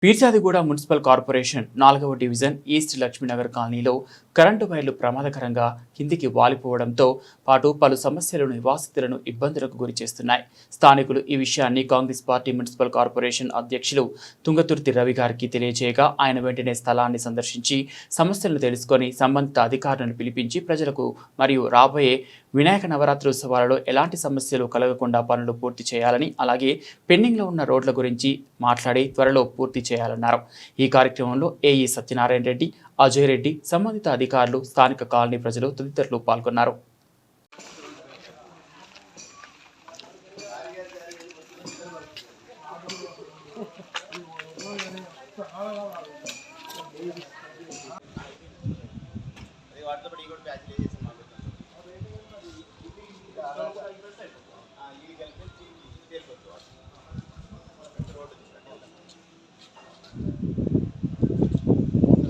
Peerzadiguda municipal corporation 4వ division east Lakshmi Nagar కాలనీలో current వైర్లు ప్రమాదకరంగా కిందికి వాలిపోవడంతో పాటు పలు సమస్యలు నివాసితులను ఇబ్బందులకు గురిచేస్తున్నాయి. స్థానికులు ఈ విషయాన్ని కాంగ్రెస్ పార్టీ మున్సిపల్ కార్పొరేషన్ అధ్యక్షులు తుంగతుర్తి రవి గారికి తెలియజేయగా ఆయన వెంటనే స్థలాన్ని సందర్శించి సమస్యలను తెలుసుకొని సంబంధిత అధికారులను పిలిపించి ప్రజలకు మరియు రాబోయే వినాయక నవరాత్రి ఉత్సవాలలో ఎలాంటి సమస్యలు కలగకుండా పనులు పూర్తి చేయాలని, అలాగే పెండింగ్లో ఉన్న రోడ్ల గురించి మాట్లాడి త్వరలో పూర్తి చేయాలన్నారు. ఈ కార్యక్రమంలో ఏఈ సత్యనారాయణ రెడ్డి, అజయ్ రెడ్డి, సంబంధిత అధికారులు, స్థానిక కాలనీ ప్రజలు తదితరులు పాల్గొన్నారు. వాటితో కూడా